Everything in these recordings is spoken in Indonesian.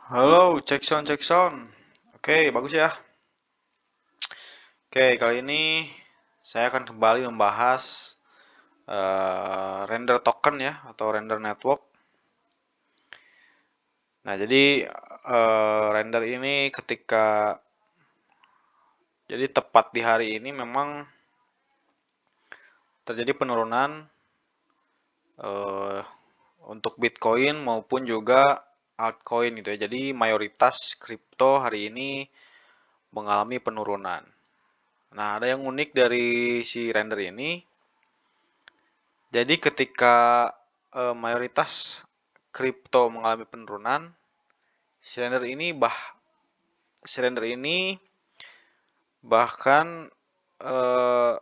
Halo, cek sound, cek sound. Oke, bagus ya. Oke, kali ini saya akan kembali membahas render token ya, atau render network. Nah, jadi render ini jadi tepat di hari ini memang terjadi penurunan eh, untuk Bitcoin maupun juga altcoin gitu ya. Jadi mayoritas kripto hari ini mengalami penurunan. Nah, ada yang unik dari si render ini. Jadi ketika mayoritas kripto mengalami penurunan, silinder ini silinder ini bahkan eh,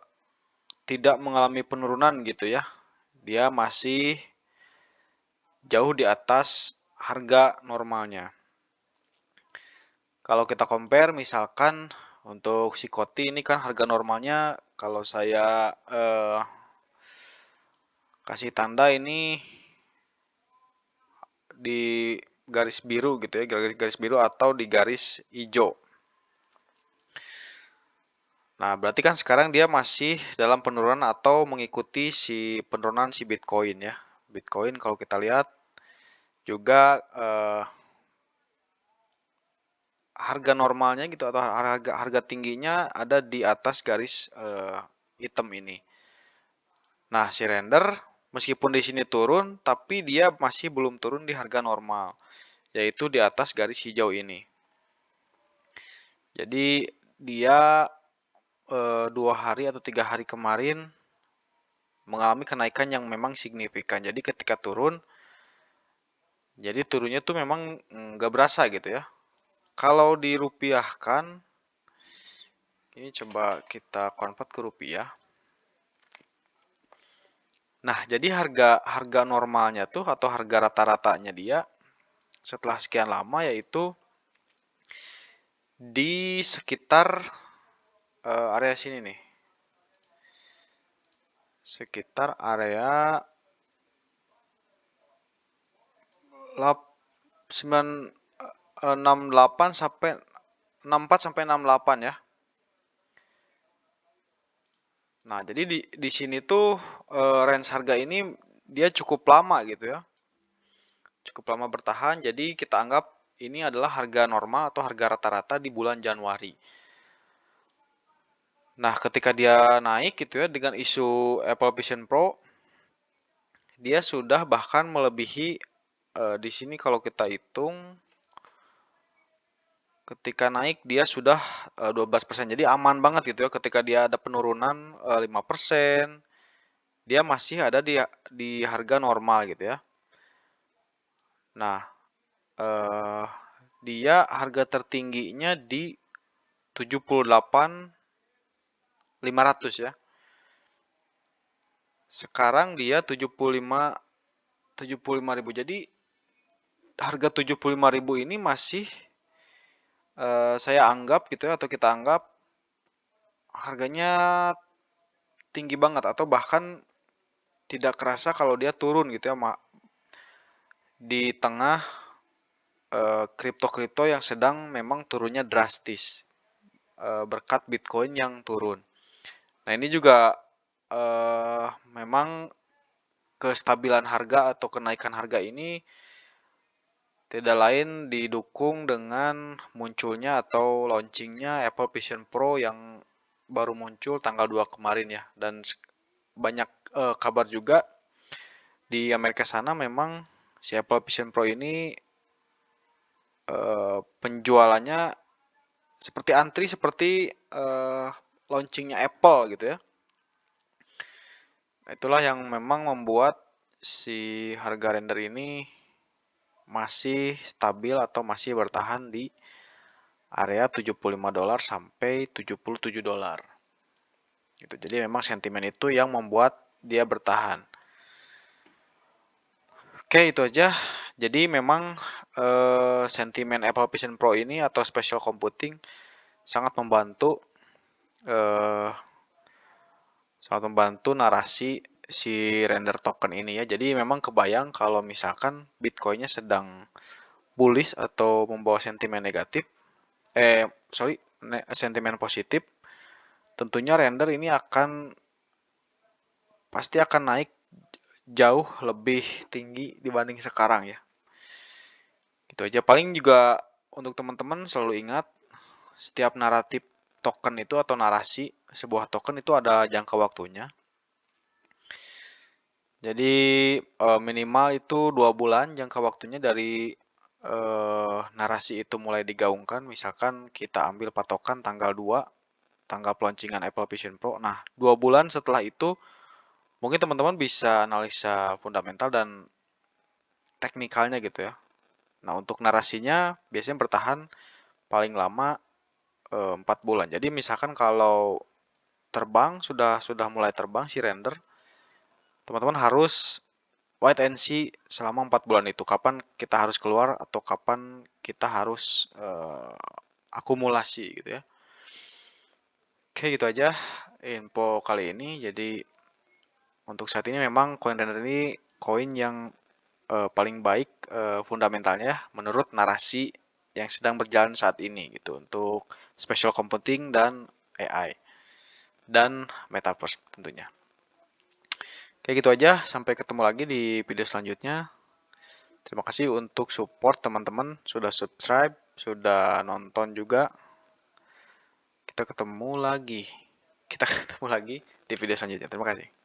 tidak mengalami penurunan gitu ya. Dia masih jauh di atas harga normalnya. Kalau kita compare misalkan untuk si Koti ini kan harga normalnya kalau saya kasih tanda ini di garis biru gitu ya, garis biru atau di garis hijau. Nah, berarti kan sekarang dia masih dalam penurunan atau mengikuti si penurunan si Bitcoin ya. Bitcoin kalau kita lihat juga harga normalnya gitu atau harga tingginya ada di atas garis hitam ini. Nah, si render meskipun di sini turun, tapi dia masih belum turun di harga normal, yaitu di atas garis hijau ini. Jadi dia 2 hari atau 3 hari kemarin mengalami kenaikan yang memang signifikan. Jadi ketika turun, jadi turunnya tuh memang nggak berasa gitu ya. Kalau dirupiahkan, ini coba kita convert ke rupiah. Nah, jadi harga harga normalnya tuh atau harga rata-ratanya dia setelah sekian lama yaitu di sekitar area sini nih. Sekitar area 68 sampai 64 sampai 68 ya. Nah, jadi di sini tuh range harga ini dia cukup lama gitu ya. Cukup lama bertahan, jadi kita anggap ini adalah harga normal atau harga rata-rata di bulan Januari. Nah, ketika dia naik gitu ya dengan isu Apple Vision Pro, dia sudah bahkan melebihi di sini kalau kita hitung ketika naik dia sudah 12%. Jadi aman banget gitu ya ketika dia ada penurunan 5%, dia masih ada di harga normal gitu ya. Nah, eh, dia harga tertingginya di 78.500 ya. Sekarang dia 75.000. Jadi harga 75.000 ini masih saya anggap gitu ya atau kita anggap harganya tinggi banget atau bahkan tidak kerasa kalau dia turun gitu ya di tengah kripto-kripto yang sedang memang turunnya drastis berkat Bitcoin yang turun. Nah, ini juga memang kestabilan harga atau kenaikan harga ini tidak lain didukung dengan munculnya atau launchingnya Apple Vision Pro yang baru muncul tanggal 2 kemarin ya. Dan banyak kabar juga di Amerika sana memang si Apple Vision Pro ini penjualannya seperti antri seperti launchingnya Apple gitu ya. Itulah yang memang membuat si harga render ini masih stabil atau masih bertahan di area $75 sampai $77. Gitu. Jadi memang sentimen itu yang membuat dia bertahan. Oke, itu aja. Jadi memang sentimen Apple Vision Pro ini atau special computing sangat membantu eh, narasi si render token ini ya. Jadi memang kebayang kalau misalkan Bitcoinnya sedang bullish atau membawa sentimen negatif, sentimen positif, tentunya render ini pasti akan naik jauh lebih tinggi dibanding sekarang ya. Gitu aja. Paling juga untuk teman-teman selalu ingat, setiap naratif token itu atau narasi sebuah token itu ada jangka waktunya. Jadi minimal itu 2 bulan jangka waktunya dari narasi itu mulai digaungkan. Misalkan kita ambil patokan tanggal 2, tanggal pelancingan Apple Vision Pro. Nah, 2 bulan setelah itu mungkin teman-teman bisa analisa fundamental dan teknikalnya gitu ya. Nah, untuk narasinya biasanya bertahan paling lama 4 bulan. Jadi misalkan kalau terbang sudah mulai terbang si render, teman-teman harus wait and see selama 4 bulan itu. Kapan kita harus keluar atau kapan kita harus akumulasi gitu ya. Oke, gitu aja info kali ini. Jadi untuk saat ini memang koin render ini koin yang paling baik fundamentalnya ya, menurut narasi yang sedang berjalan saat ini gitu untuk special computing dan AI dan metaverse tentunya. Kayak gitu aja, sampai ketemu lagi di video selanjutnya. Terima kasih untuk support teman-teman, sudah subscribe, sudah nonton juga. Kita ketemu lagi di video selanjutnya. Terima kasih.